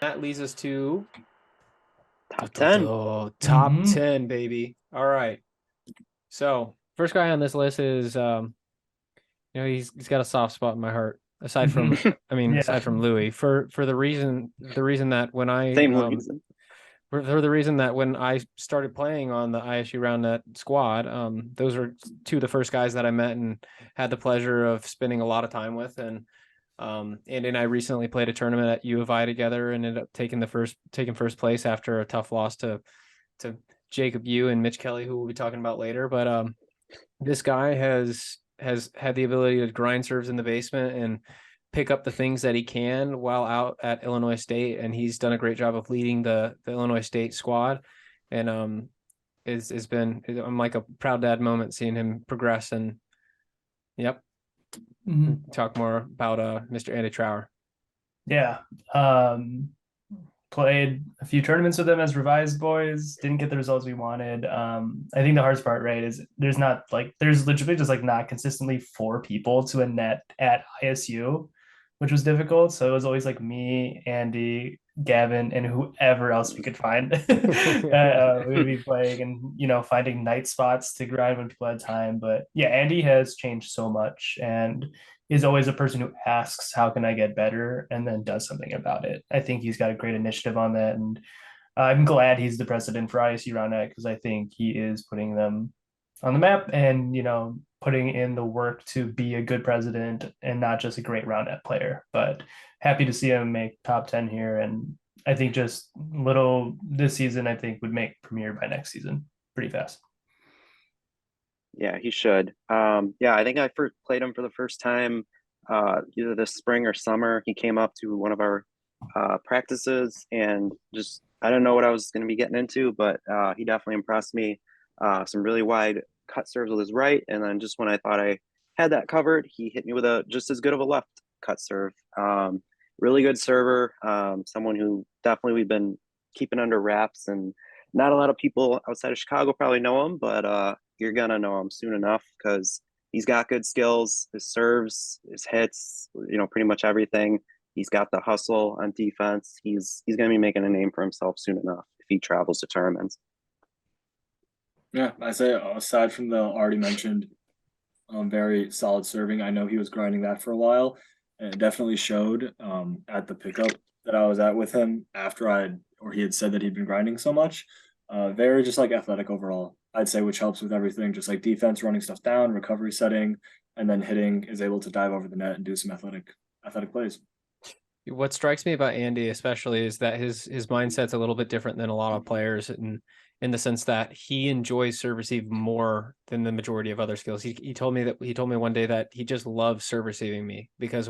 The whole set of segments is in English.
that leads us to Top 10. top Mm-hmm. 10, baby. All right. So first guy on this list is he's got a soft spot in my heart. Aside from Yeah. aside from Louis, for the reason that when I Same reason. for the reason that when I started playing on the ISU Roundnet squad, those are two of the first guys that I met and had the pleasure of spending a lot of time with. And I recently played a tournament at U of I together and ended up taking first place after a tough loss to Jacob Yu and Mitch Kelly, who we'll be talking about later. But this guy has had the ability to grind serves in the basement and pick up the things that he can while out at Illinois State, and he's done a great job of leading the Illinois State squad. And it's been I'm like a proud dad moment seeing him progress. And yep, Mhm. talk more about Mr. Andy Trower. Yeah. Um, Played a few tournaments with them as revised boys. Didn't get the results we wanted. I think the hardest part, right, is there's literally just like not consistently four people to a net at ISU, which was difficult. So it was always like me, Andy, Gavin, and whoever else we could find. We would be playing and finding night spots to grind when people had time. But yeah, Andy has changed so much and is always a person who asks, how can I get better? And then does something about it. I think he's got a great initiative on that. And I'm glad he's the president for ISU Roundnet because I think he is putting them on the map and, putting in the work to be a good president and not just a great Roundnet player. But happy to see him make top 10 here. And I think just little this season, I think would make Premier by next season pretty fast. Yeah, he should. Yeah, I think I first played him for the first time either this spring or summer. He came up to one of our practices and just I don't know what I was going to be getting into, but he definitely impressed me. Some really wide cut serves with his right, and then just when I thought I had that covered, he hit me with a just as good of a left cut serve. Really good server. Someone who definitely we've been keeping under wraps, and not a lot of people outside of Chicago probably know him, but you're gonna know him soon enough because he's got good skills, his serves, his hits, pretty much everything. He's got the hustle on defense. He's gonna be making a name for himself soon enough if he travels to tournaments. Yeah, I say aside from the already mentioned very solid serving, I know he was grinding that for a while, and it definitely showed at the pickup that I was at with him after he had said that he'd been grinding so much. Very just like athletic overall, I'd say, which helps with everything, just like defense, running stuff down, recovery setting, and then hitting is able to dive over the net and do some athletic plays. What strikes me about Andy, especially, is that his mindset's a little bit different than a lot of players, in the sense that he enjoys serve receive more than the majority of other skills. He told me one day that he just loves serve receiving me because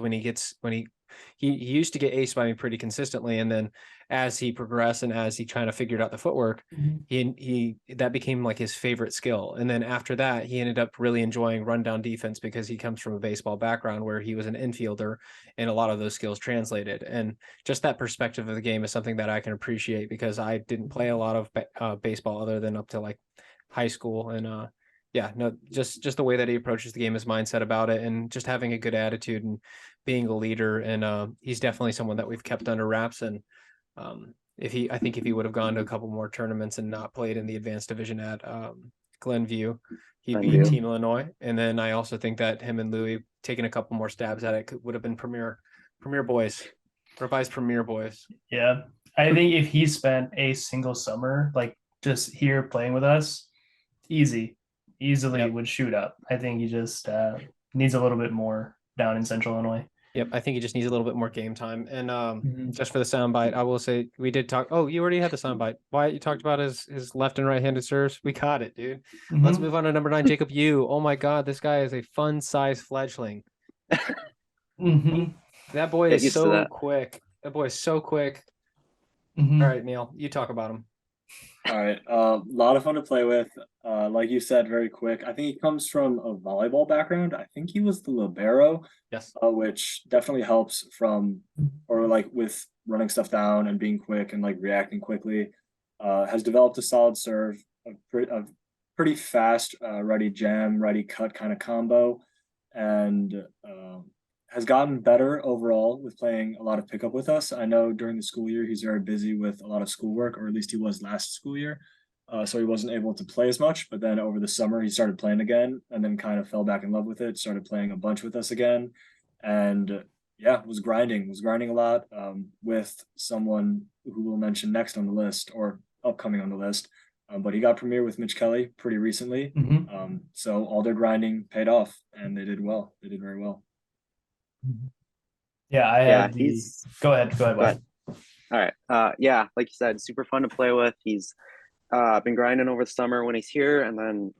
he used to get aced by me pretty consistently, and then as he progressed and as he kind of figured out the footwork, Mhm. he that became like his favorite skill. And then after that, he ended up really enjoying rundown defense because he comes from a baseball background where he was an infielder and a lot of those skills translated. And just that perspective of the game is something that I can appreciate because I didn't play a lot of baseball other than up to like high school. And yeah, no, just the way that he approaches the game, his mindset about it, and just having a good attitude and being a leader. And he's definitely someone that we've kept under wraps. And I think if he would have gone to a couple more tournaments and not played in the advanced division at Glenview, he'd And be do. Team Illinois. And then I also think that him and Louis taking a couple more stabs at it would have been premier boys, revised premier boys. Yeah. I think if he spent a single summer, like just here playing with us, easily Yep. would shoot up. I think he just needs a little bit more down in Central Illinois. Yep, I think he just needs a little bit more game time. And Mhm. just for the soundbite, I will say we did talk. Oh, you already had the soundbite. Wyatt, you talked about his left and right handed serves. We caught it, dude. Let's Mhm. move on to number 9, Jacob Yu. Oh my God, this guy is a fun size fledgling. Mhm. That boy Get is used to so that. quick. That boy is so quick. All Mhm. right, Neil, you talk about him. All right, a lot of fun to play with. Like you said, very quick. I think he comes from a volleyball background. I think he was the libero, Yes. which definitely helps or like with running stuff down and being quick and like reacting quickly. Has developed a solid serve, a pretty fast ready jam, ready cut kind of combo, and has gotten better overall with playing a lot of pickup with us. I know during the school year he's very busy with a lot of schoolwork, or at least he was last school year. So he wasn't able to play as much. But then over the summer he started playing again, and then kind of fell back in love with it. Started playing a bunch with us again, and yeah, was grinding a lot with someone who we'll mention next on the list or upcoming on the list. But he got Premier with Mitch Kelly pretty recently. So all their grinding paid off, and they did well. They did very well. Yeah, I Yeah, had the. he's Go ahead. go ahead. All right. Yeah, like you said, super fun to play with. He's been grinding over the summer when he's here, and then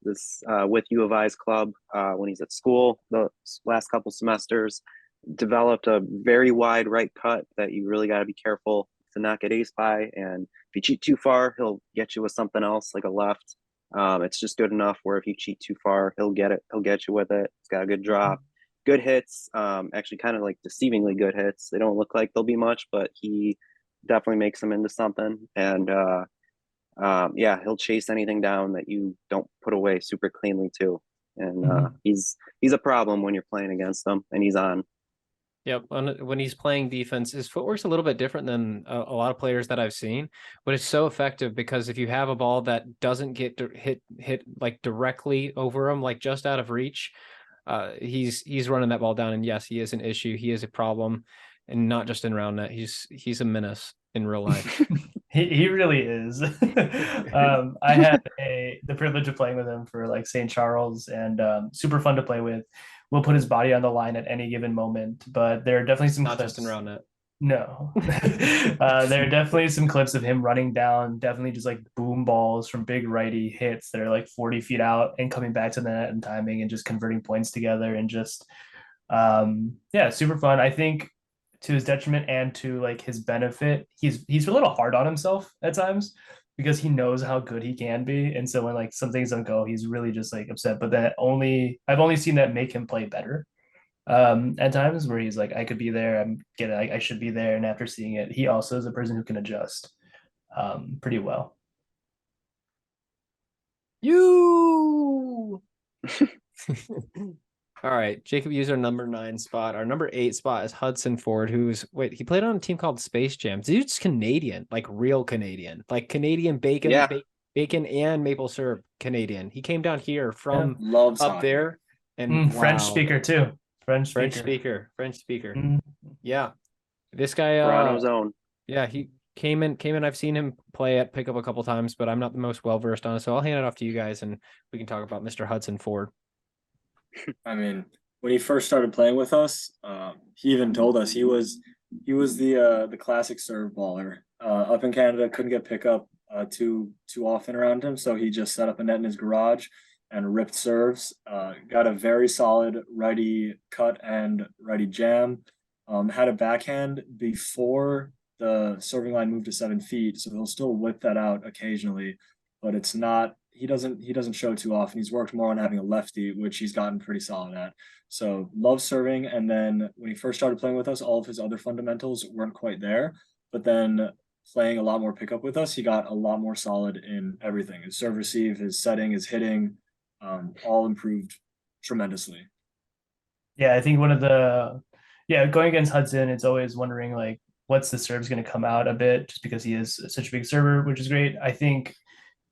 this with U of I's club when he's at school the last couple semesters, developed a very wide right cut that you really got to be careful to not get ace by. And if you cheat too far, he'll get you with something else like a left. It's just good enough where if you cheat too far, he'll get you with it. It's got a good drop, good hits, actually kind of like deceivingly good hits. They don't look like they'll be much, but he definitely makes them into something. And yeah, he'll chase anything down that you don't put away super cleanly too. And he's a problem when you're playing against him, and he's on. Yep. When he's playing defense, his footwork's a little bit different than a lot of players that I've seen, but it's so effective because if you have a ball that doesn't get hit like directly over him, like just out of reach, he's running that ball down. And yes, he is an issue. He is a problem, and not just in Roundnet. He's a menace in real life. He really is. I had the privilege of playing with him for like St. Charles, and super fun to play with. Will put his body on the line at any given moment, but there are definitely some Not clips. just in Roundnet. No. There are definitely some clips of him running down, definitely just like boom balls from big righty hits that are like 40 feet out and coming back to the net and timing and just converting points together, and just yeah, super fun. I think to his detriment and to like his benefit, he's a little hard on himself at times because he knows how good he can be. And so when like some things don't go, he's really just like upset. But then I've only seen that make him play better. At times where he's like, I could be there, I should be there. And after seeing it, he also is a person who can adjust pretty well. You All right, Jacob used our number 9 spot. Our number 8 spot is Hudson Ford, he played on a team called Space Jam. Dude's Canadian, like real Canadian, like Canadian bacon, Yeah. bacon and maple syrup Canadian. He came down here from Loves up hockey. there, and French wow. speaker too. French speaker. Yeah, this guy. Toronto's own. Yeah, he came in. I've seen him play at pickup a couple times, but I'm not the most well versed on it. So I'll hand it off to you guys, and we can talk about Mr. Hudson Ford. I mean, when he first started playing with us, he even told us he was the classic serve baller. Up in Canada, couldn't get pickup too often around him, so he just set up a net in his garage and ripped serves. Got a very solid righty cut and righty jam. Had a backhand before the serving line moved to 7 feet, so he'll still whip that out occasionally, but it's not. He doesn't show too often. He's worked more on having a lefty, which he's gotten pretty solid at. So loves serving. And then when he first started playing with us, all of his other fundamentals weren't quite there. But then playing a lot more pickup with us, he got a lot more solid in everything. His serve receive, his setting, his hitting, all improved tremendously. Yeah, I think going against Hudson, it's always wondering like what's the serve's going to come out a bit, just because he is such a big server, which is great. I think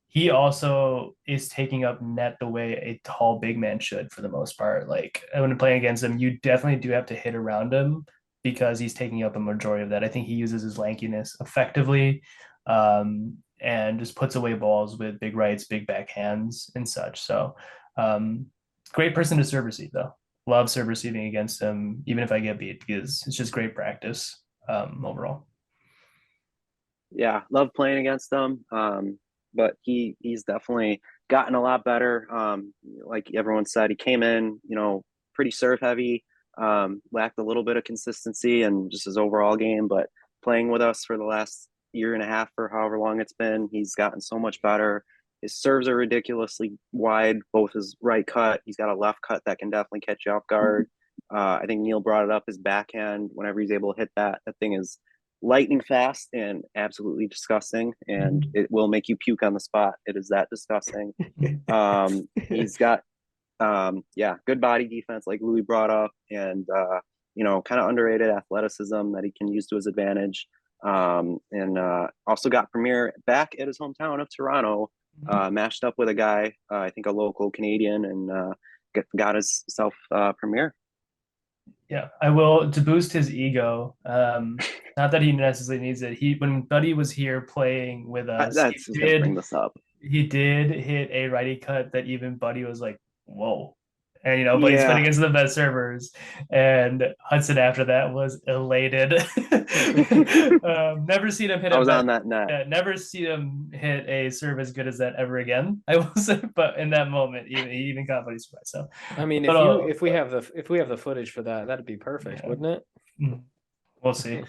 he also is taking up net the way a tall big man should for the most part. Like when playing against him, you definitely do have to hit around him because he's taking up a majority of that. I think he uses his lankiness effectively, and just puts away balls with big rights, big backhands, and such. So great person to serve receive though. Love serve receiving against him, even if I get beat, because it's just great practice overall. Yeah, love playing against him. But he's definitely gotten a lot better. Like everyone said, he came in, pretty serve heavy, lacked a little bit of consistency and just his overall game, but playing with us for the last year and a half or however long it's been, he's gotten so much better. His serves are ridiculously wide, both his right cut. He's got a left cut that can definitely catch you off guard. I think Neil brought it up, his backhand, whenever he's able to hit that thing is lightning fast and absolutely disgusting, and it will make you puke on the spot. It is that disgusting. He's got Yeah, good body defense, like Louis brought up, and kind of underrated athleticism that he can use to his advantage. And also got Premier back at his hometown of Toronto, matched up with a guy, I think a local Canadian, and got himself Premier. Yeah, I will, to boost his ego. Not that he necessarily needs it. When Buddy was here playing with us, That's just gonna bring this up. he did hit a righty cut that even Buddy was like, "Whoa!" And Buddy's Yeah. playing against the best servers, and Hudson after that was elated. Never seen him hit. I was on that net. Never seen him hit a serve as good as that ever again. I will say, but in that moment, he even got Buddy surprised. So I mean, if we have the footage for that, that'd be perfect, Yeah. wouldn't it? We'll see.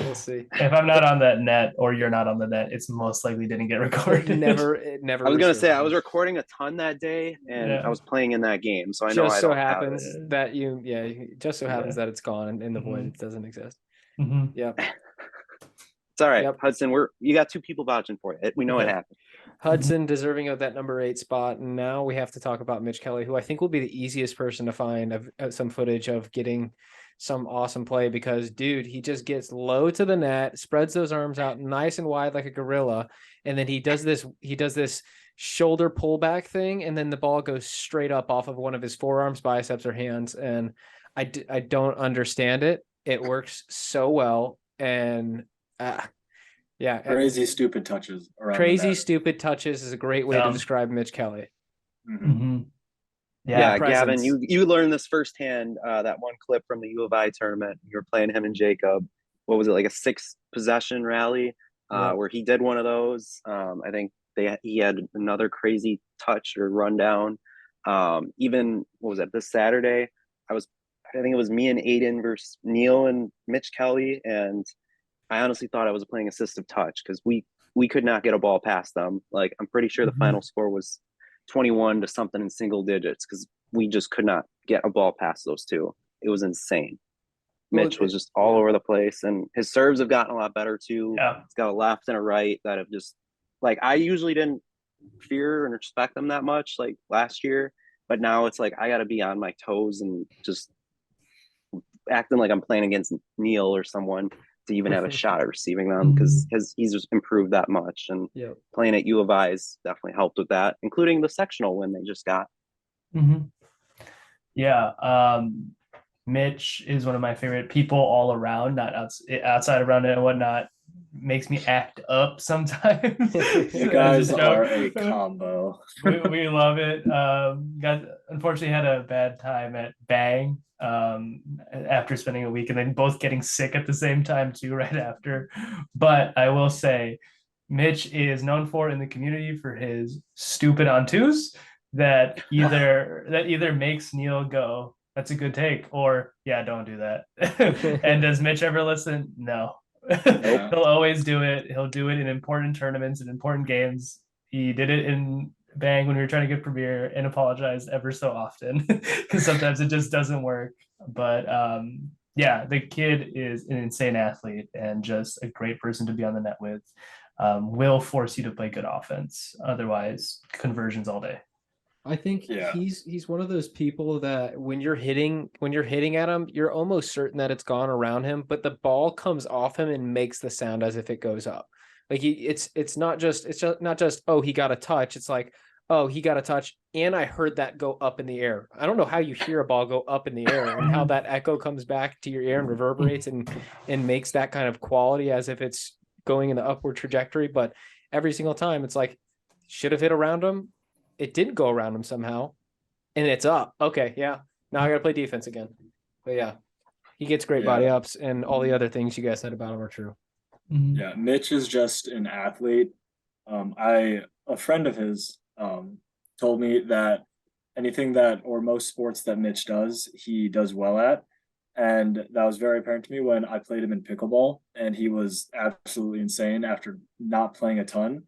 We'll see. If I'm not on that net or you're not on the net, it's most likely didn't get recorded. It never. I was gonna say I was recording a ton that day, and Yeah. I was playing in that game, so I know Just I so don't have happens it. that just so happens that it's gone and in the void. Mhm. It doesn't exist. Mhm. Yep. It's all right, Yep. Hudson. You got two people vouching for it. We know it Okay. happened. Hudson deserving of that number 8 spot. And now we have to talk about Mitch Kelly, who I think will be the easiest person to find of some footage of getting some awesome play, because dude, he just gets low to the net, spreads those arms out nice and wide like a gorilla, and then he does this shoulder pullback thing, and then the ball goes straight up off of one of his forearms, biceps, or hands. And I don't understand it. It works so well. And yeah, Crazy stupid touches around crazy stupid touches is a great way to describe Mitch Kelly. Mhm. Yeah, presence. Gavin, you learned this firsthand. That one clip from the U of I tournament. You were playing him and Jacob. What was it, like a 6 possession rally? Where he did one of those. I think he had another crazy touch or rundown. Even what was it, this Saturday? I think it was me and Aiden versus Neil and Mitch Kelly, and I honestly thought I was playing assistive touch because we could not get a ball past them. Like, I'm pretty sure the final score was 21 to something in single digits because we just could not get a ball past those two. It was insane. Mitch was just all over the place, and his serves have gotten a lot better too. Yeah. He's got a left and a right that have just, like, I usually didn't fear and respect them that much like last year, but now it's like I got to be on my toes and just acting like I'm playing against Neil or someone to even have a shot at receiving them, because he's just improved that much. And playing at U of I has definitely helped with that, including the sectional win they just got. Yeah. Mitch is one of my favorite people all around, not outside around it and whatnot. Makes me act up sometimes. You guys are a combo. we love it. Unfortunately had a bad time at Bang after spending a week, and then both getting sick at the same time too right after. But I will say Mitch is known for in the community for his stupid on twos that either makes Neil go, "That's a good take," or "Yeah, don't do that." And does Mitch ever listen? No. He'll always do it. He'll do it in important tournaments and important games. He did it in Bang when we were trying to get Premier and apologized ever so often because sometimes it just doesn't work. But yeah, the kid is an insane athlete and just a great person to be on the net with. Will force you to play good offense. Otherwise, conversions all day. I think he's one of those people that when you're hitting at him, you're almost certain that it's gone around him, but the ball comes off him and makes the sound as if it goes up. Like it's not just oh, he got a touch. It's like, oh, he got a touch and I heard that go up in the air. I don't know how you hear a ball go up in the air and how that echo comes back to your ear and reverberates and makes that kind of quality as if it's going in the upward trajectory. But every single time it's like, should have hit around him. It didn't go around him somehow, and it's up. Okay, yeah. Now I got to play defense again. But yeah, he gets great body ups, and all the other things you guys said about him are true. Yeah, Mitch is just an athlete. A friend of his told me that anything or most sports that Mitch does, he does well at. And that was very apparent to me when I played him in pickleball, and he was absolutely insane after not playing a ton.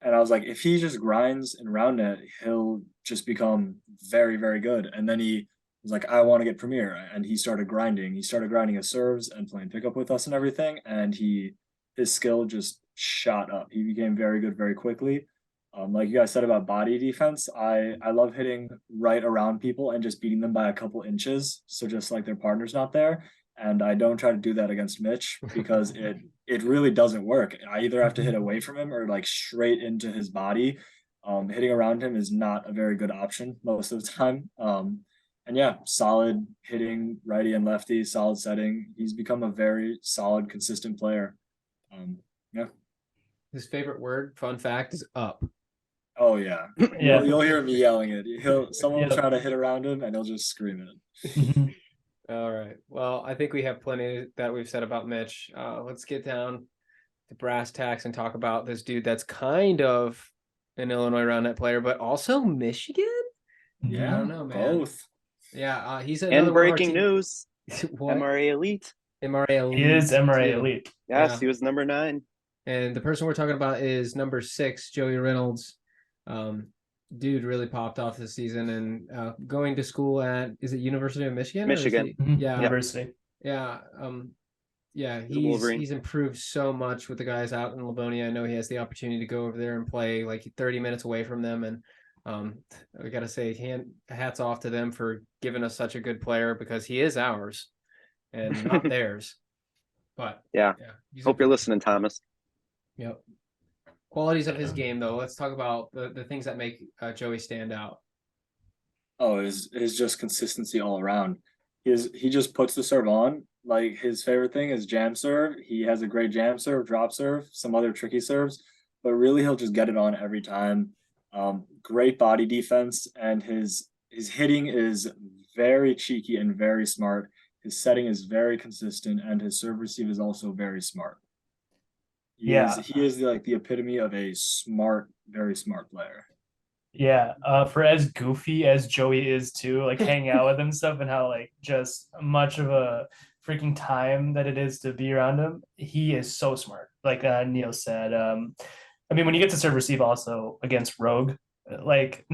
And I was like, if he just grinds in Roundnet, he'll just become very, very good. And then he was like, I want to get Premier. And he started grinding. He started grinding his serves and playing pickup with us and everything. And his skill just shot up. He became very good very quickly. Like you guys said about body defense, I love hitting right around people and just beating them by a couple inches. So just like their partner's not there. And I don't try to do that against Mitch because it really doesn't work. I either have to hit away from him or like straight into his body. Hitting around him is not a very good option most of the time. And yeah, solid hitting righty and lefty, solid setting. He's become a very solid, consistent player. Yeah. His favorite word, fun fact, is up. Oh yeah. Yeah. You'll hear me yelling it. Someone will Yep. try to hit around him and he'll just scream it. Mhm. All right. Well, I think we have plenty that we've said about Mitch. Let's get down to brass tacks and talk about this dude that's kind of an Illinois Roundnet player, but also Michigan. Yeah. I don't know, man. Both. Yeah, he's another And one of our breaking team- news, What? MRA Elite. MRA Elite. He is MRA too. Elite. Yes, Yeah. he was number 9. And the person we're talking about is number 6, Joey Reynolds. Dude really popped off this season and going to school at, is it University of Michigan? or is Michigan. he- Mhm. Yeah. University. Yeah. Yeah, He's a Wolverine. he's improved so much with the guys out in Livonia. I know he has the opportunity to go over there and play like 30 minutes away from them. And we got to say, hats off to them for giving us such a good player because he is ours and not theirs. But Yeah. he's Hope you're improved. listening, Thomas. Yep. Qualities of his game, though. Let's talk about the things that make Joey stand out. Oh, is just consistency all around. He just puts the serve on. Like his favorite thing is jam serve. He has a great jam serve, drop serve, some other tricky serves, but really he'll just get it on every time. Great body defense, and his hitting is very cheeky and very smart. His setting is very consistent, and his serve receive is also very smart. He is like the epitome of a smart, very smart player. Yeah, for as goofy as Joey is too, like hanging out with him and stuff, and how like just much of a freaking time that it is to be around him, he is so smart. Like Neil said, I mean, when you get to serve receive also against Rogue, like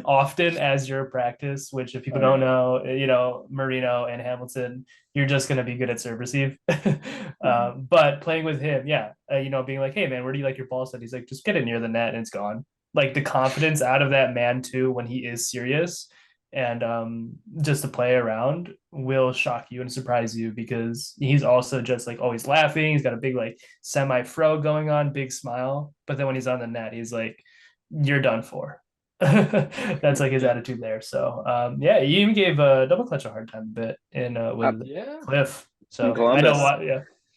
often as your practice, which if people don't know, Marino and Hamilton, you're just gonna be good at serve receive. But playing with him, being like, hey man, where do you like your ball set? He's like, just get it near the net and it's gone. Like the confidence out of that man too when he is serious and just to play around will shock you and surprise you because he's also just like always laughing. He's got a big like semi-fro going on, big smile, but then when he's on the net he's like, you're done for. That's like his attitude there. So he even gave Double Clutch a hard time a bit in with Cliff. So I know what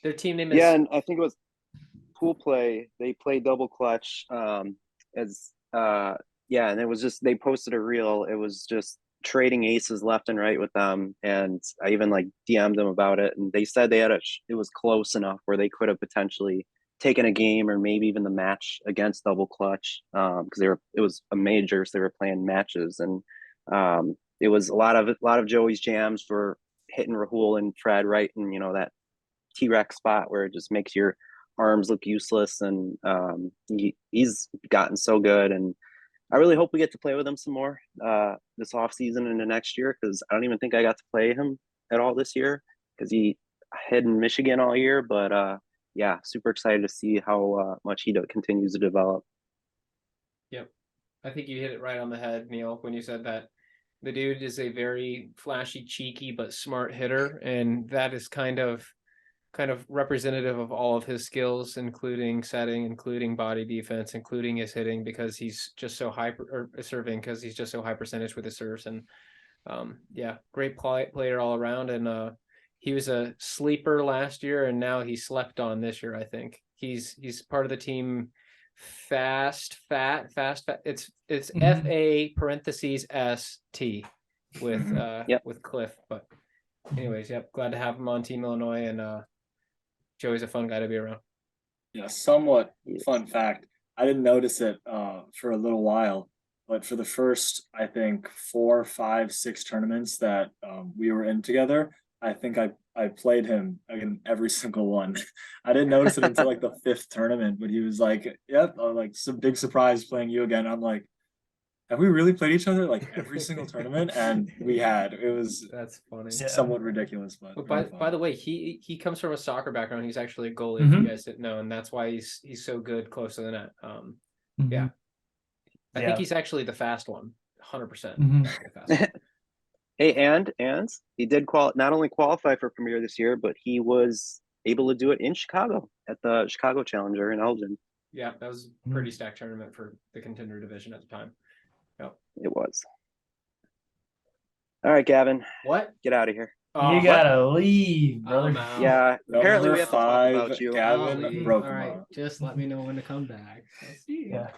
their team name is and I think it was Pool Play. They played Double Clutch and it was just they posted a reel. It was just trading aces left and right with them, and I even like DM'd them about it, and they said they had it was close enough where they could have potentially taken a game or maybe even the match against Double Clutch because it was a major, so they were playing matches, and it was a lot of Joey's jams were hitting Rahul and Fred right in that T-Rex spot where it just makes your arms look useless, and he's gotten so good, and I really hope we get to play with him some more this off season and the next year because I don't even think I got to play him at all this year because he hid in Michigan all year, but super excited to see how much he continues to develop. Yep, I think you hit it right on the head, Neil, when you said that the dude is a very flashy, cheeky but smart hitter, and that is kind of representative of all of his skills, including setting, including body defense, including his hitting, because he's just so serving because he's just so high percentage with his serves. And great player all around. And he was a sleeper last year, and now he slept on this year. I think he's part of the team. Fast. It's FA parentheses ST with Cliff. But anyways, glad to have him on Team Illinois, and Joey's a fun guy to be around. Yeah, somewhat fun fact. I didn't notice it for a little while, but for the first, I think 4, 5, 6 tournaments that we were in together, I think I played him in every single one. I didn't notice it until like the 5th tournament, but he was like, "Yep, like some big surprise playing you again." I'm like, have we really played each other like every single tournament? And we had. It was that's funny, somewhat ridiculous, but by the way, he comes from a soccer background. He's actually a goalie, if you guys didn't know, and that's why he's so good close to the net. I think he's actually the fast one, 100%. Mhm. Hey, and he did not only qualify for Premier this year, but he was able to do it in Chicago at the Chicago Challenger in Elgin. Yeah, that was a pretty stacked tournament for the contender division at the time. Yep. It was. All right, Gavin. What? Get out of here. You gotta leave, brother. Yeah, apparently Number we have to talk 5, about you. Gavin broke All him right, up. just let me know when to come back. I'll see you. Yeah.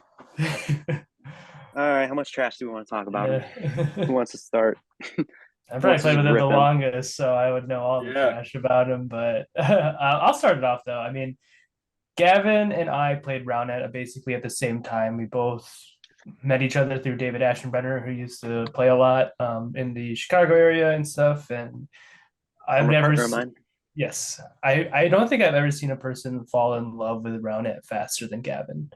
All right, how much trash do we want to talk about? Yeah. Who wants to start? I probably Wants to played with just him rip the him. longest, so I would know all the Yeah. trash about him. But I'll start it off though. I mean, Gavin and I played Roundnet basically at the same time. We both met each other through David Ashenbrenner, who used to play a lot in the Chicago area and stuff. And I've Former never partner of seen. mine. Yes, I don't think I've ever seen a person fall in love with Roundnet faster than Gavin.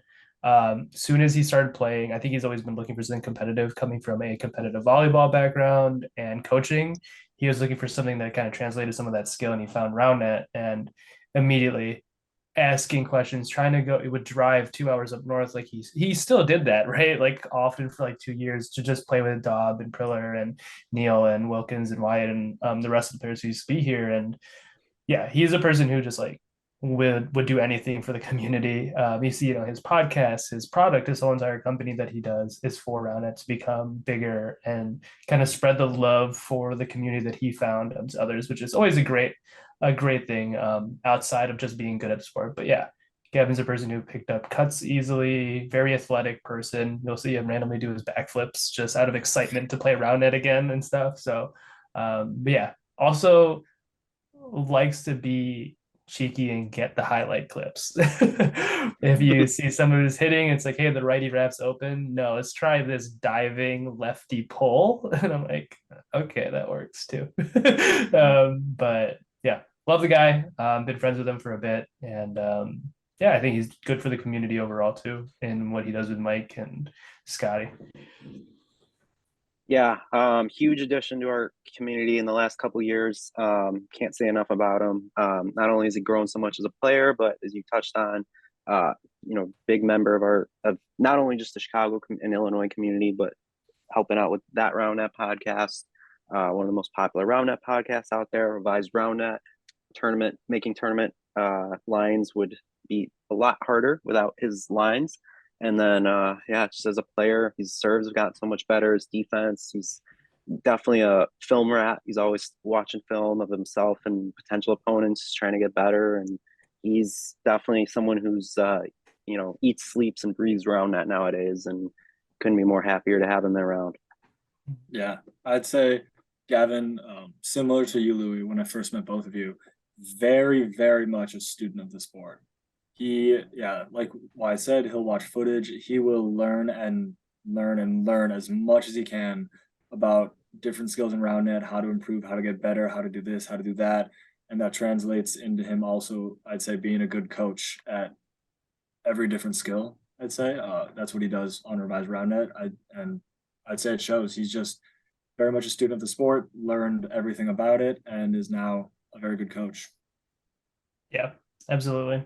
Soon as he started playing, I think he's always been looking for something competitive, coming from a competitive volleyball background and coaching. He was looking for something that kind of translated some of that skill, and he found Roundnet and immediately asking questions, trying to go. It would drive 2 hours up north, like he still did that, right? Like often for like 2 years to just play with Dobb and Priller and Neil and Wilkins and Wyatt and the rest of the players who used to be here. And yeah, he's a person who just like would do anything for the community. You see, his podcast, his product, his whole entire company that he does is for Roundnet to become bigger and kind of spread the love for the community that he found to others, which is always a great thing outside of just being good at sport. But yeah, Gavin's a person who picked up cuts easily, very athletic person. You'll see him randomly do his backflips just out of excitement to play Roundnet again and stuff. So, but yeah, also likes to be cheeky and get the highlight clips. If you see someone who's hitting, it's like, hey, the righty wrap's open. No, let's try this diving lefty pull. And I'm like, okay, that works too. But yeah, love the guy. Been friends with him for a bit. And yeah, I think he's good for the community overall too, in what he does with Mike and Scotty. Yeah, huge addition to our community in the last couple of years. Can't say enough about him. Not only has he grown so much as a player, but as you touched on, big member of not only just the Chicago and Illinois community, but helping out with that Roundnet podcast, one of the most popular Roundnet podcasts out there. Revised Roundnet making tournament lines would be a lot harder without his lines. And then, just as a player, his serves have gotten so much better. His defense, he's definitely a film rat. He's always watching film of himself and potential opponents, trying to get better. And he's definitely someone who's, eats, sleeps, and breathes Roundnet nowadays. And couldn't be more happier to have him there around. Yeah, I'd say Gavin, similar to you, Louis, when I first met both of you, very, very much a student of the sport. Like I said, he'll watch footage. He will learn as much as he can about different skills in Roundnet, how to improve, how to get better, how to do this, how to do that. And that translates into him also, I'd say, being a good coach at every different skill. I'd say that's what he does on Revised Roundnet. I'd say it shows. He's just very much a student of the sport, learned everything about it, and is now a very good coach. Yeah, absolutely.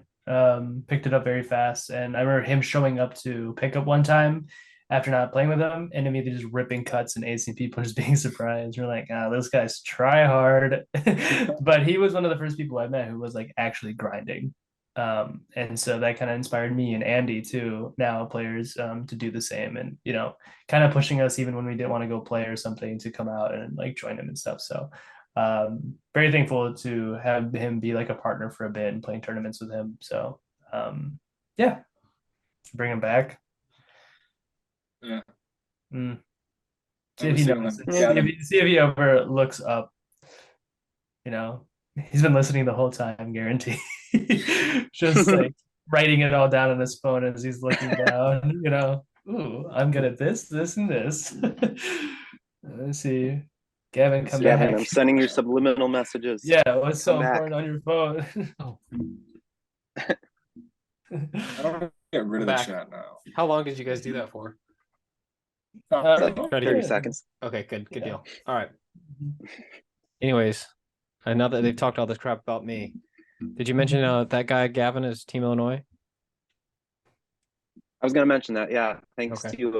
Picked it up very fast. And I remember him showing up to pick up one time after not playing with him and immediately just ripping cuts and acing people, just being surprised. We're like, those guys try hard. But he was one of the first people I met who was like actually grinding. And so that kind of inspired me and Andy too, now players to do the same, and kind of pushing us even when we didn't want to go play or something to come out and like join him and stuff. So very thankful to have him be like a partner for a bit and playing tournaments with him. So yeah, bring him back. Yeah. See if he knows. See if he ever looks up. He's been listening the whole time, guarantee. Just like writing it all down on his phone as he's looking down. Ooh, I'm good at this, and this. Let's see. Gavin, come back. Gavin, I'm sending you subliminal messages. Yeah, what's so important on your phone? I don't get rid of the chat now. How long did you guys do that for? 30 seconds. Okay, good deal. All right. Anyways, now that they've talked all this crap about me, did you mention that guy Gavin is Team Illinois? I was going to mention that. Yeah, thanks Okay. to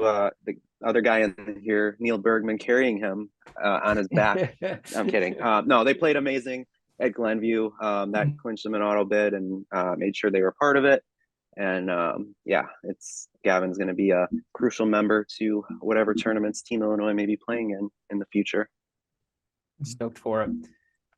the other guy in here, Neil Bergman, carrying him on his back. I'm kidding. No, they played amazing at Glenview. That clinched them an auto bid and made sure they were part of it. And yeah, it's Gavin's going to be a crucial member to whatever tournaments Team Illinois may be playing in the future. Stoked for it.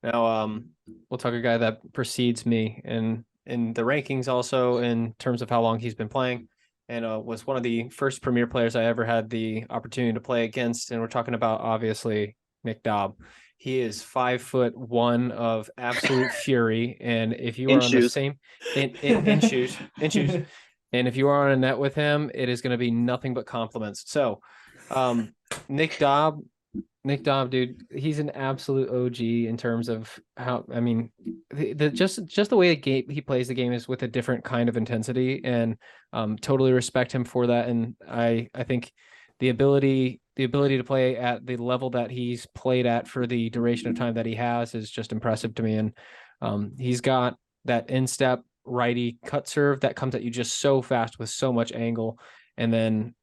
Now, we'll talk a guy that precedes me in the rankings, also in terms of how long he's been playing, and was one of the first premier players I ever had the opportunity to play against. And we're talking about, obviously, Nick Dobb. He is 5'1" of absolute fury, and if you are on the same in shoes, and if you are on a net with him, it is going to be nothing but compliments. So, Nick Dobb, dude, he's an absolute OG in terms of how, I mean, just the way he plays the game is with a different kind of intensity, and totally respect him for that. And I think the ability to play at the level that he's played at for the duration of time that he has is just impressive to me. And he's got that instep righty cut serve that comes at you just so fast with so much angle. And then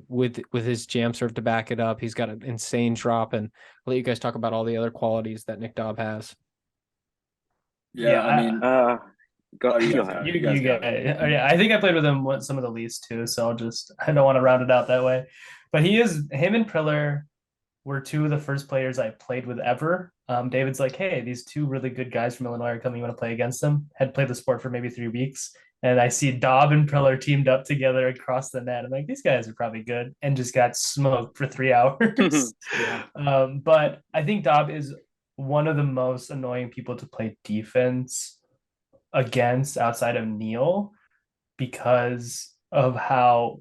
with his jam serve to back it up, he's got an insane drop. And I'll let you guys talk about all the other qualities that Nick Dobb has. Yeah, I mean, go ahead. You get it. Oh, yeah, I think I played with him some of the least too, so I don't want to round it out that way. But him and Priller were two of the first players I played with ever. David's like, hey, these two really good guys from Illinois are coming. You want to play against them? Had played the sport for maybe 3 weeks. And I see Dobb and Priller teamed up together across the net. I'm like, these guys are probably good, and just got smoked for 3 hours. But I think Dobb is one of the most annoying people to play defense against outside of Neil, because of how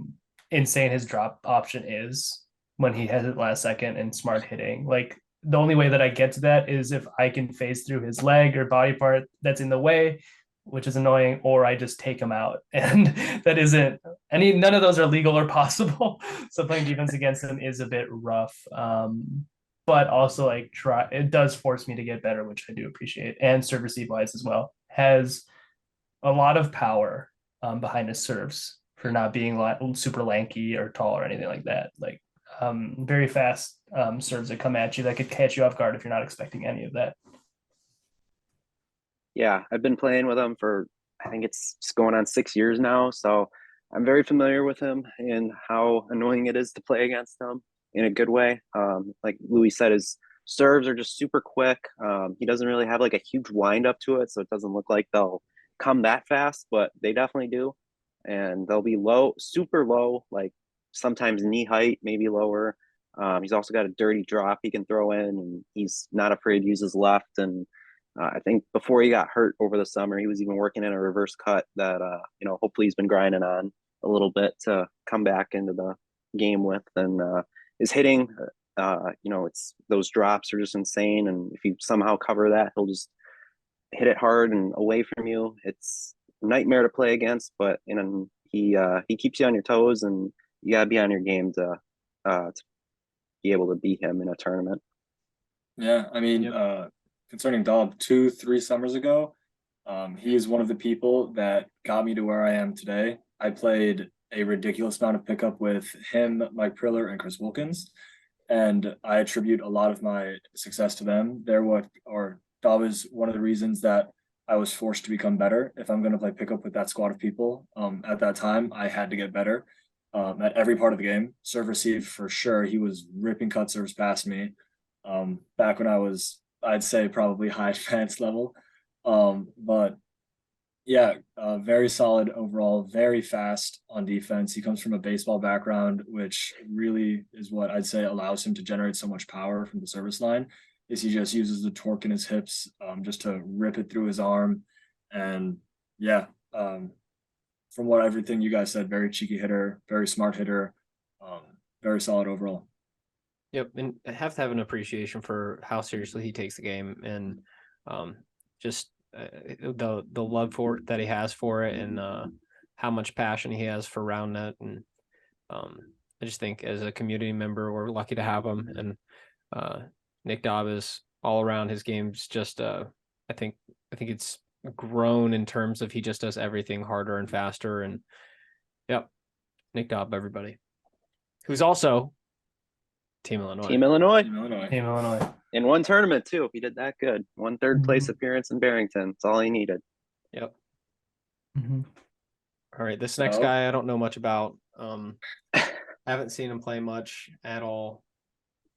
insane his drop option is when he has it last second and smart hitting. Like, the only way that I get to that is if I can phase through his leg or body part that's in the way, which is annoying, or I just take him out. And that isn't none of those are legal or possible. So playing defense against him is a bit rough. But also, like, it does force me to get better, which I do appreciate. And serve receive wise as well. Has a lot of power behind his serves for not being super lanky or tall or anything like that. Like, very fast serves that come at you that could catch you off guard if you're not expecting any of that. Yeah, I've been playing with him for, I think it's going on 6 years now. So I'm very familiar with him and how annoying it is to play against him in a good way. Like Louis said, his serves are just super quick. He doesn't really have like a huge wind up to it, so it doesn't look like they'll come that fast, but they definitely do. And they'll be low, super low, like sometimes knee height, maybe lower. He's also got a dirty drop he can throw in, and he's not afraid to use his left. And I think before he got hurt over the summer, he was even working in a reverse cut that, hopefully he's been grinding on a little bit to come back into the game with. And his hitting, it's those drops are just insane. And if you somehow cover that, he'll just hit it hard and away from you. It's a nightmare to play against, but he keeps you on your toes, and you gotta be on your game to be able to beat him in a tournament. Yeah, I mean, concerning Dobb, 2-3 summers ago, he is one of the people that got me to where I am today. I played a ridiculous amount of pickup with him, Mike Priller, and Chris Wilkins, and I attribute a lot of my success to them. Dobb is one of the reasons that I was forced to become better. If I'm going to play pickup with that squad of people, at that time, I had to get better at every part of the game. Serve receive, for sure. He was ripping cut serves past me back when I was, I'd say, probably high advanced level. But yeah, very solid overall, very fast on defense. He comes from a baseball background, which really is what I'd say allows him to generate so much power from the service line. Is he just uses the torque in his hips just to rip it through his arm. And yeah, from what everything you guys said, very cheeky hitter, very smart hitter, very solid overall. Yep, and I have to have an appreciation for how seriously he takes the game, and just the love for it that he has for it, and how much passion he has for Roundnet. And I just think as a community member, we're lucky to have him. And Nick Dobb is all around. His game's just I think it's grown in terms of he just does everything harder and faster. And yep, Nick Dobb, everybody. Who's also Team Illinois. Team Illinois. Team Illinois. Team Illinois. In one tournament too. He did that good. One third place appearance in Barrington. That's all he needed. Yep. Mhm. All right. This next Oh. guy I don't know much about. Haven't seen him play much at all.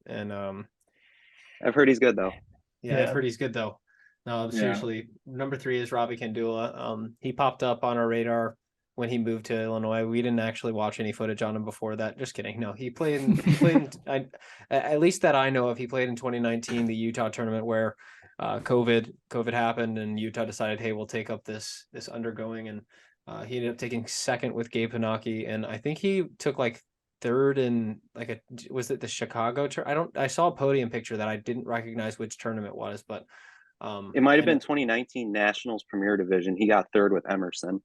And I've heard he's good though. yeah, Yeah. I've heard he's good though. No, Yeah. seriously. Number 3 is Robbie Kandula. He popped up on our radar when he moved to Illinois. We didn't actually watch any footage on him before that. Just kidding. No, he played at least that I know of. He played in 2019, the Utah tournament where COVID happened and Utah decided, hey, we'll take up this undergoing, and he ended up taking second with Gabe Panaki, and I think he took like third in was it the Chicago I saw a podium picture that I didn't recognize which tournament it was, but It might have been 2019 Nationals Premier Division. He got third with Emerson.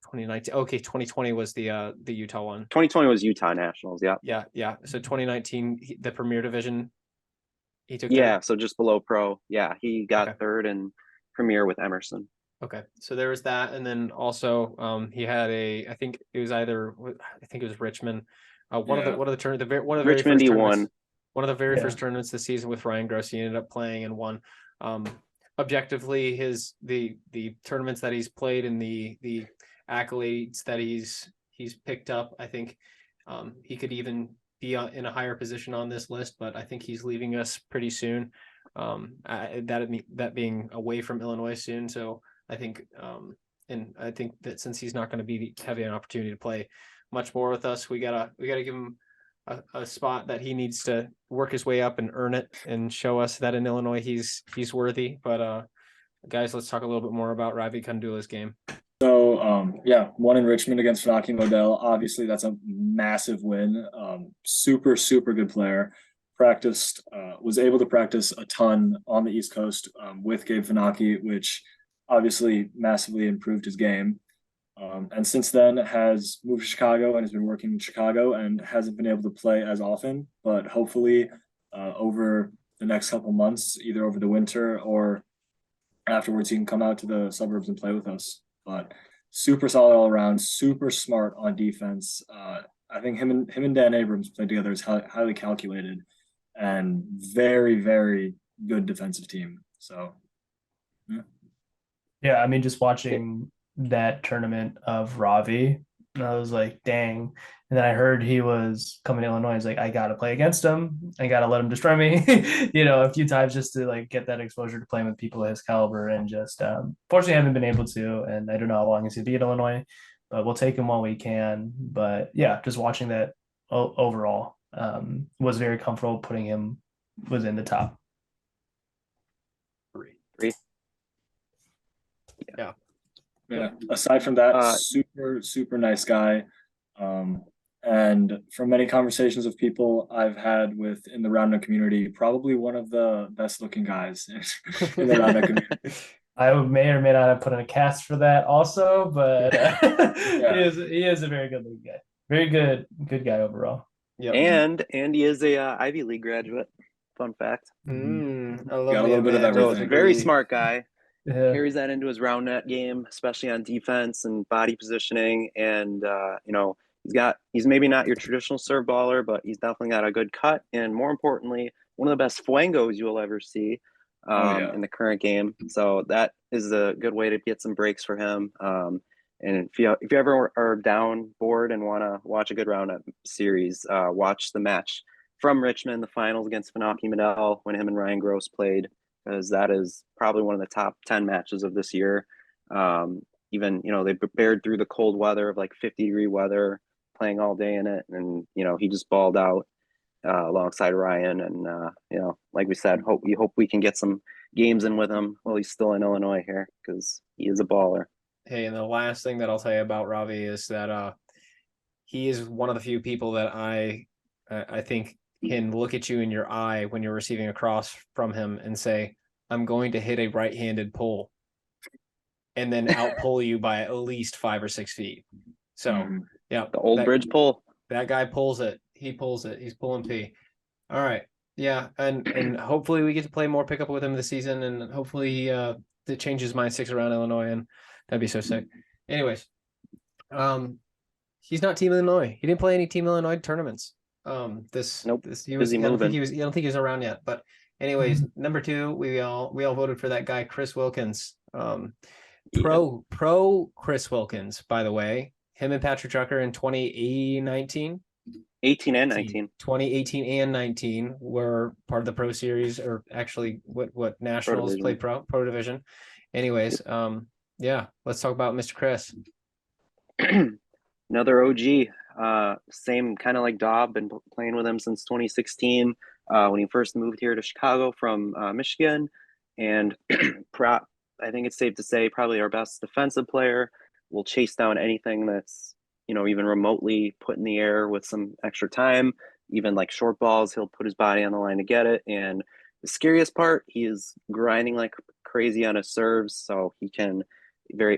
2019. Okay, 2020 was the Utah one. 2020 was Utah Nationals. Yeah. Yeah. So 2019, the Premier Division, he took. Yeah. Third? So just below pro. Yeah. He got Okay. third in Premier with Emerson. Okay, so there was that, and then also he had I think it was Richmond. One of the very Richmond first he won. tournaments, one of the very Yeah. first tournaments this season with Ryan Gross. He ended up playing and won. Objectively, the tournaments that he's played and the accolades that he's picked up, I think he could even be in a higher position on this list, but I think he's leaving us pretty soon. That being away from Illinois soon, so I think and I think that since he's not going to be having an opportunity to play much more with us, we gotta give him a spot that he needs to work his way up and earn it and show us that in Illinois he's worthy. But guys, let's talk a little bit more about Ravi Kandula's game. So won in Richmond against Funaki Modell. Obviously, that's a massive win. Super good player. Was able to practice a ton on the East Coast with Gabe Funaki, which obviously massively improved his game. And since then has moved to Chicago and has been working in Chicago and hasn't been able to play as often, but hopefully over the next couple months, either over the winter or afterwards, he can come out to the suburbs and play with us. But super solid all around, super smart on defense. I think him and Dan Abrams played together is highly calculated and very good defensive team. So Yeah, I mean, just watching that tournament of Ravi, I was like, dang. And then I heard he was coming to Illinois. He's like, I got to play against him. I got to let him destroy me, a few times just to like get that exposure to playing with people of his caliber. And just fortunately, I haven't been able to. And I don't know how long he's going to be at Illinois, but we'll take him while we can. But yeah, just watching that overall was very comfortable putting him within the top 3. yeah. Aside from that, super nice guy. And from many conversations of people I've had in the Roundnet community, probably one of the best looking guys in the Roundnet community. I may or may not have put in a cast for that also, but Yeah. he is a very good looking guy. Very good guy overall. Yep. And he is a Ivy League graduate. Fun fact. I love Got a the little bit of advantage So everything. very degree. smart guy. Yeah. Carries that into his Roundnet game, especially on defense and body positioning. And he's maybe not your traditional serve baller, but he's definitely got a good cut. And more importantly, one of the best fuengos you'll ever see in the current game. So that is a good way to get some breaks for him. And if you ever are down, bored, and want to watch a good Roundnet series, watch the match from Richmond, the finals against Funaki Modell, when him and Ryan Gross played, because that is probably one of the top 10 matches of this year. Even, they bared through the cold weather of like 50-degree weather, playing all day in it. And, he just balled out alongside Ryan. And, like we said, we hope we can get some games in with him while he's still in Illinois here, because he is a baller. Hey, and the last thing that I'll tell you about Ravi is that he is one of the few people that I think can look at you in your eye when you're receiving a cross from him and say, I'm going to hit a right-handed pull, and then outpull you by at least 5 or 6 feet. So yeah, The old bridge pull. That guy pulls it. He pulls it. He's pulling P. All right. Yeah. And hopefully we get to play more pickup with him this season, and hopefully it changes my 6 around Illinois, and that'd be so sick. Anyways, He's not Team Illinois. He didn't play any Team Illinois tournaments. Nope. He was. Busy I don't think moving. he was. I don't think he was around yet. But anyways, number 2, we all voted for that guy, Chris Wilkins. Pro Chris Wilkins, by the way. Him and Patrick Drucker in 2019. 18 and 19. 2018 and 19 were part of the Pro Series, or actually what Nationals play Pro Division. Anyways, yeah, let's talk about Mr. Chris. Another OG, same kind of like Dobb, been playing with him since 2016, when he first moved here to Chicago from Michigan, and I think it's safe to say probably our best defensive player. Will chase down anything that's, even remotely put in the air with some extra time, even like short balls, he'll put his body on the line to get it. And the scariest part, he is grinding like crazy on his serves, so he can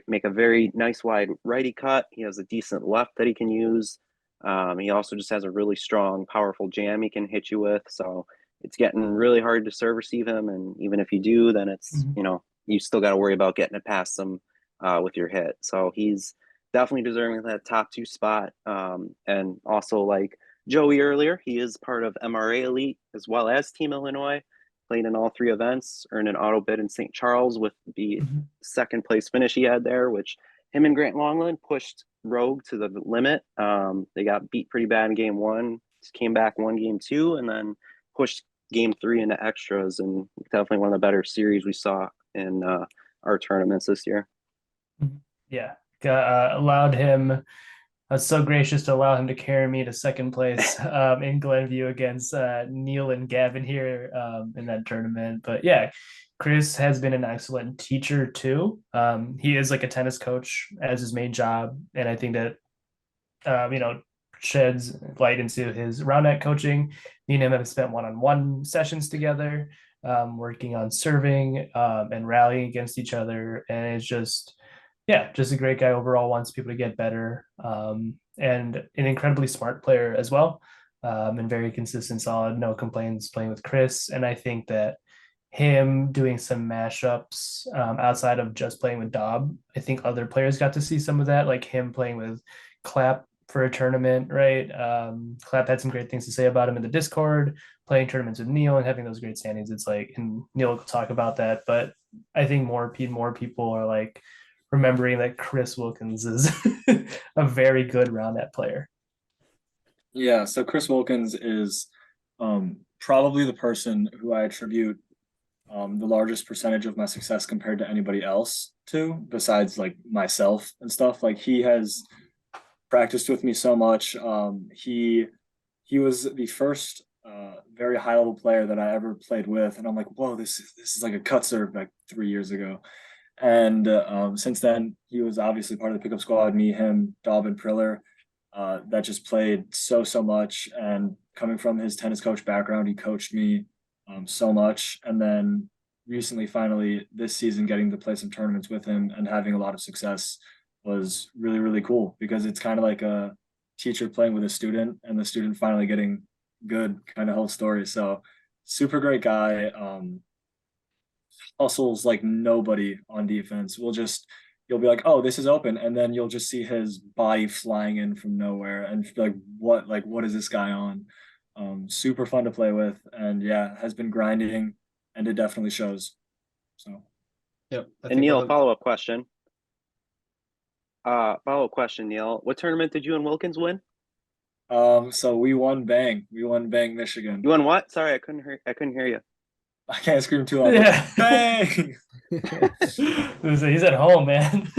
make a very nice wide righty cut. He has a decent left that he can use. He also just has a really strong, powerful jam he can hit you with. So it's getting really hard to serve receive him. And even if you do, then it's, you still got to worry about getting it past him with your hit. So he's definitely deserving of that top 2 spot. And also, like Joey earlier, he is part of MRA Elite as well as Team Illinois. Played in all 3 events, earned an auto bid in St. Charles with the second place finish he had there, which him and Grant Longland pushed Rogue to the limit. They got beat pretty bad in game 1, came back, won game 2, and then pushed game 3 into extras, and definitely one of the better series we saw in our tournaments this year. Yeah, allowed him. I was so gracious to allow him to carry me to second place in Glenview against Neil and Gavin here in that tournament. But yeah, Chris has been an excellent teacher too. He is like a tennis coach as his main job, and I think that sheds light into his Roundnet coaching. Me and him have spent one-on-one sessions together, working on serving and rallying against each other, and it's just a great guy overall, wants people to get better, and an incredibly smart player as well, and very consistent, solid, no complaints playing with Chris. And I think that him doing some mashups outside of just playing with Dobb, I think other players got to see some of that, like him playing with Clap for a tournament, right? Clap had some great things to say about him in the Discord, playing tournaments with Neil and having those great standings. It's like, and Neil will talk about that, but I think more people are like remembering that Chris Wilkins is a very good Roundnet player. Yeah, so Chris Wilkins is probably the person who I attribute the largest percentage of my success compared to anybody else to, besides like myself and stuff. Like he has practiced with me so much. He was the first very high level player that I ever played with, and I'm like, whoa, this is like a cut serve like 3 years ago. And since then, he was obviously part of the pickup squad, me, him, Dobb, and Priller, that just played so much. And coming from his tennis coach background, he coached me so much. And then recently, finally, this season, getting to play some tournaments with him and having a lot of success was really, really cool, because it's kind of like a teacher playing with a student and the student finally getting good kind of whole story. So super great guy. Hustles like nobody on defense. You'll be like, oh, this is open, and then you'll just see his body flying in from nowhere and be like, what is this guy on? Super fun to play with, and yeah, has been grinding, and it definitely shows. So yep. And Neil, follow-up question. Neil. What tournament did you and Wilkins win? So we won Bang. We won Bang, Michigan. You won what? Sorry, I couldn't hear you. I can't scream too loud. Yeah. Bang! He's at home, man.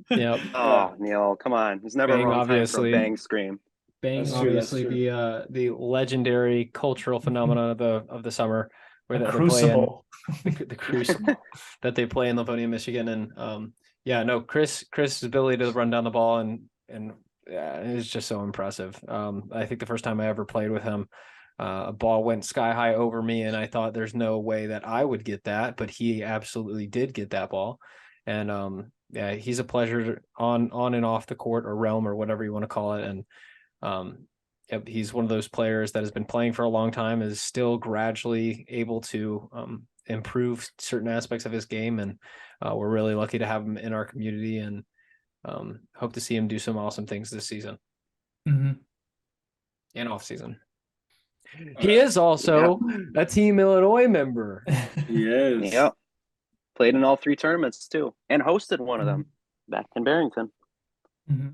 Yep. Oh, Neil, come on. There's never Bang, a wrong obviously. time for a bang scream. Bang, That's true, obviously the legendary cultural phenomenon of the summer, where they play in the Crucible that they play in Livonia, Michigan. And Chris's ability to run down the ball and it's just so impressive. I think the first time I ever played with him, a ball went sky high over me, and I thought there's no way that I would get that, but he absolutely did get that ball. And he's a pleasure on and off the court, or realm, or whatever you want to call it. And he's one of those players that has been playing for a long time, is still gradually able to improve certain aspects of his game, and we're really lucky to have him in our community, and hope to see him do some awesome things this season. Mhm. and off season. He is also a Team Illinois member. He is. Yep. Played in all 3 tournaments too, and hosted one of them back in Barrington. Mhm.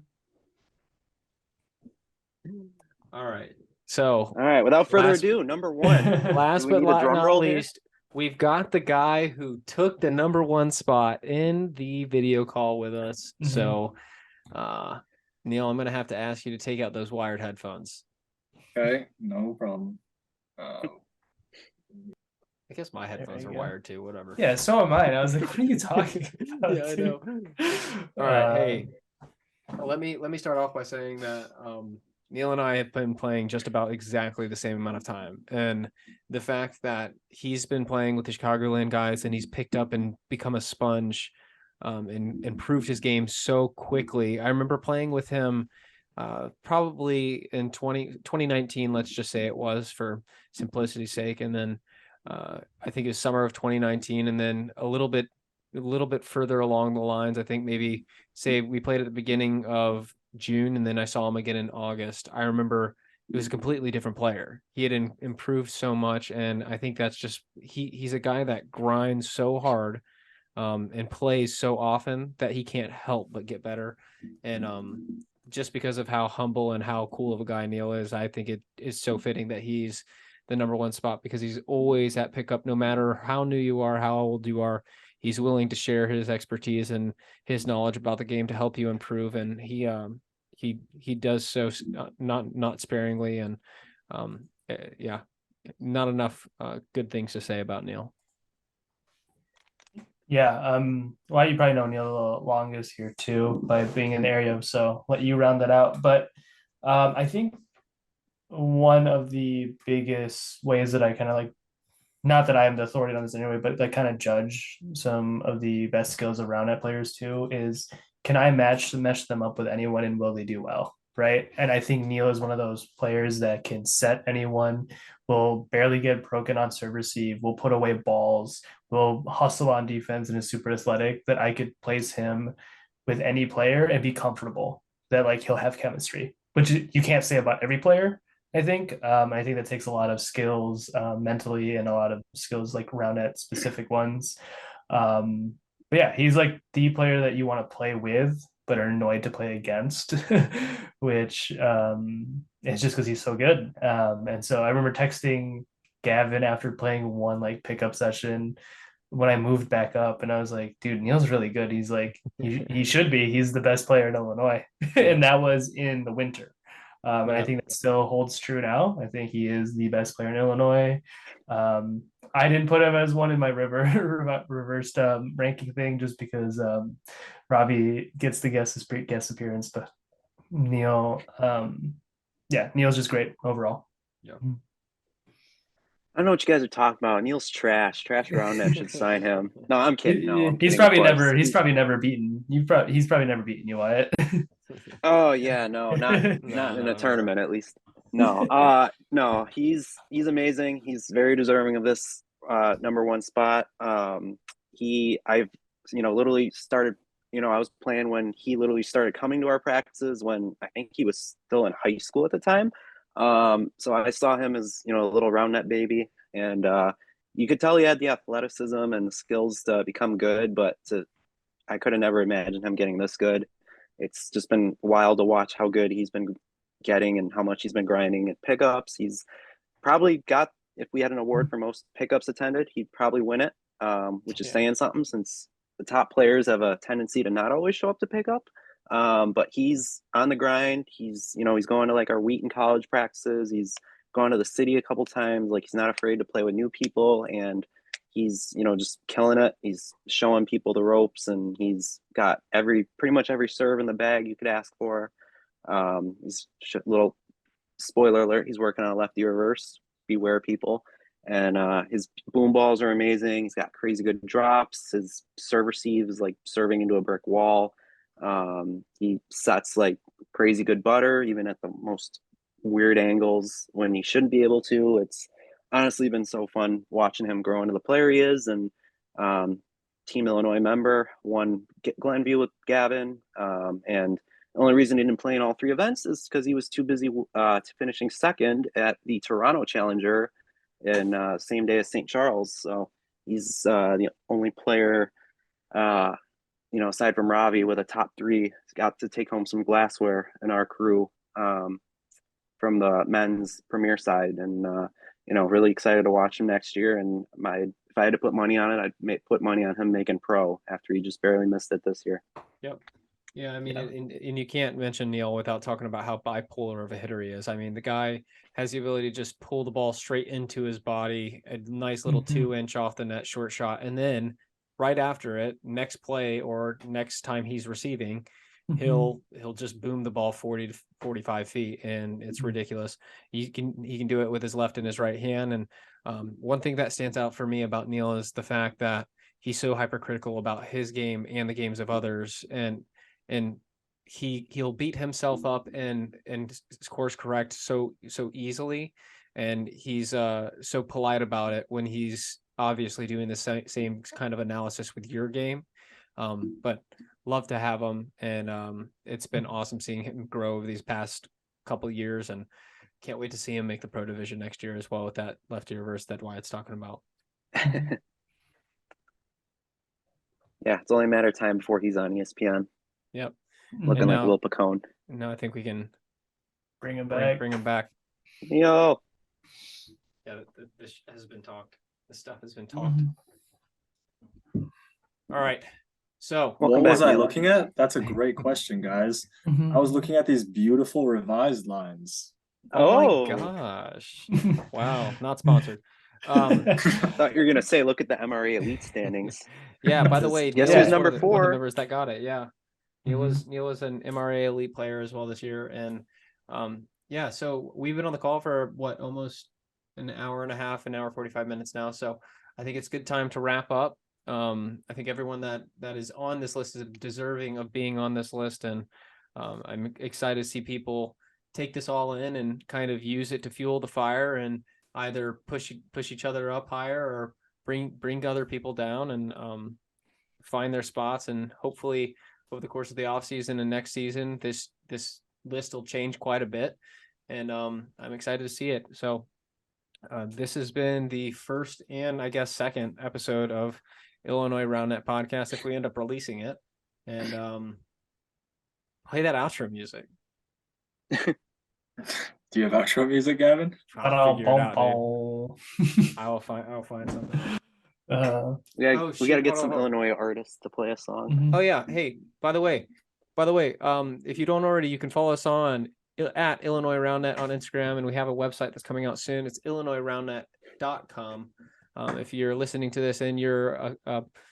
All right. So, All right, without further Last- ado, number 1. last Do we but need a drum not roll here? least, we've got the guy who took the number 1 spot in the video call with us. Mhm. So, Neil, I'm going to have to ask you to take out those wired headphones. Okay, no problem. I guess my headphones you are go. wired too, whatever. Yeah, so am I. I was like, what are you talking about? Yeah, I know. dude? All right, hey. Let me start off by saying that Neil and I have been playing just about exactly the same amount of time. And the fact that he's been playing with the Chicagoland guys and he's picked up and become a sponge and improved his game so quickly. I remember playing with him probably in 2019, let's just say it was for simplicity's sake. And then I think it was summer of 2019, and then a little bit further along the lines, I think maybe say we played at the beginning of June and then I saw him again in August. I remember he was a completely different player. He had improved so much, and I think that's just he's a guy that grinds so hard and plays so often that he can't help but get better. And just because of how humble and how cool of a guy Neil is, I think it is so fitting that he's the number 1 spot, because he's always at pickup, no matter how new you are, how old you are. He's willing to share his expertise and his knowledge about the game to help you improve. And he does so not sparingly. And yeah, not enough good things to say about Neil. Yeah, well, you probably know Neil the longest here too by being in the area, so let you round that out. But I think one of the biggest ways that I kind of like, not that I am the authority on this anyway, but like kind of judge some of the best skills of Roundnet players too is, can I mesh them up with anyone and will they do well? Right. And I think Neil is one of those players that can set anyone, will barely get broken on serve receive, will put away balls, will hustle on defense and is super athletic, that I could place him with any player and be comfortable that like he'll have chemistry, which you can't say about every player. I think that takes a lot of skills mentally and a lot of skills like Roundnet specific ones. But yeah, he's like the player that you want to play with, but are annoyed to play against, which is just because he's so good. And so I remember texting Gavin after playing one like pickup session when I moved back up, and I was like, dude, Neil's really good. He's like, he should be. He's the best player in Illinois. And that was in the winter. And I think that still holds true now. I think he is the best player in Illinois. I didn't put him as one in my reversed ranking thing just because Robbie gets the guest appearance, but Neil, yeah, Neil's just great overall. Yeah. I don't know what you guys are talking about. Neil's trash. Trash Roundnet should sign him. No, I'm kidding. No, I'm he's kidding, probably of course. never. He's probably never beaten you. He's probably never beaten you, Wyatt. Oh yeah, no, not in a tournament at least. No, no, he's amazing. He's very deserving of this number 1 spot. I've literally started. I was playing when he literally started coming to our practices when I think he was still in high school at the time. So I saw him as a little Roundnet baby, and you could tell he had the athleticism and the skills to become good, but I could have never imagined him getting this good. It's just been wild to watch how good he's been getting and how much he's been grinding at pickups. He's probably got, if we had an award for most pickups attended, he'd probably win it, which is saying something, since the top players have a tendency to not always show up to pickup. But he's on the grind. He's going to like our Wheaton College practices. He's gone to the city a couple times. Like, he's not afraid to play with new people, and he's just killing it. He's showing people the ropes, and he's got pretty much every serve in the bag you could ask for. He's little spoiler alert, he's working on a lefty reverse. Beware, people. And his boom balls are amazing. He's got crazy good drops. His serve receive is like serving into a brick wall. He sets like crazy good butter, even at the most weird angles when he shouldn't be able to. It's honestly been so fun watching him grow into the player he is. And Team Illinois member, won Glenview with Gavin, and The only reason he didn't play in all 3 events is because he was too busy finishing second at the Toronto Challenger in same day as St. Charles. So he's the only player, aside from Ravi, with a top 3, got to take home some glassware in our crew from the men's premier side. And really excited to watch him next year. And if I had to put money on it, I'd put money on him making pro after he just barely missed it this year. Yep. Yeah, I mean, and you can't mention Neil without talking about how bipolar of a hitter he is. I mean, the guy has the ability to just pull the ball straight into his body, a nice little 2-inch off the net short shot, and then right after it, next play or next time he's receiving, he'll just boom the ball 40 to 45 feet, and it's ridiculous. He can do it with his left and his right hand. And one thing that stands out for me about Neil is the fact that he's so hypercritical about his game and the games of others, and he'll beat himself up and course correct so easily, and he's so polite about it when he's obviously doing the same kind of analysis with your game. But love to have him, and it's been awesome seeing him grow over these past couple of years, and can't wait to see him make the pro division next year as well with that lefty reverse that Wyatt's talking about. Yeah, it's only a matter of time before he's on ESPN. Yep. Looking like Will Pacone. No, I think we can bring him back. Bring him back. Yo. Yeah, this has been talked. This stuff has been talked. All right. So what was I looking at? That's a great question, guys. I was looking at these beautiful revised lines. Oh my gosh. Wow. Not sponsored. I thought you were gonna say, look at the MRA Elite standings. Yeah, by the way, guess who's number 4? One of the members that got it. Yeah. Neil was an MRA Elite player as well this year. And yeah, so we've been on the call for almost an hour and a half, an hour 45 minutes now. So I think it's a good time to wrap up. I think everyone that is on this list is deserving of being on this list, and I'm excited to see people take this all in and kind of use it to fuel the fire and either push each other up higher or bring other people down, and find their spots. And hopefully over the course of the off season and next season, this list will change quite a bit, and I'm excited to see it. So this has been the first and I guess second episode of Illinois Roundnet podcast, if we end up releasing it. And play that outro music. Do you have outro music, Gavin? I will find something. We gotta get some Illinois artists to play a song. Oh yeah. Hey, by the way, if you don't already, you can follow us at Illinois Roundnet on Instagram, and we have a website that's coming out soon. It's illinoisroundnet.com. If you're listening to this and you're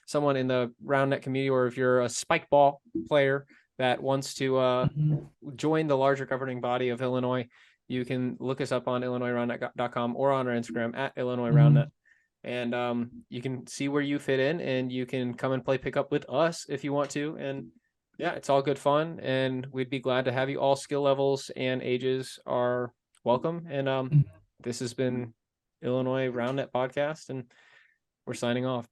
someone in the Roundnet community, or if you're a spike ball player that wants to join the larger governing body of Illinois, you can look us up on illinoisroundnet.com or on our Instagram at Illinois Roundnet. And you can see where you fit in, and you can come and play pickup with us if you want to. And yeah, it's all good fun, and we'd be glad to have you. All skill levels and ages are welcome. And this has been Illinois Roundnet podcast, and we're signing off.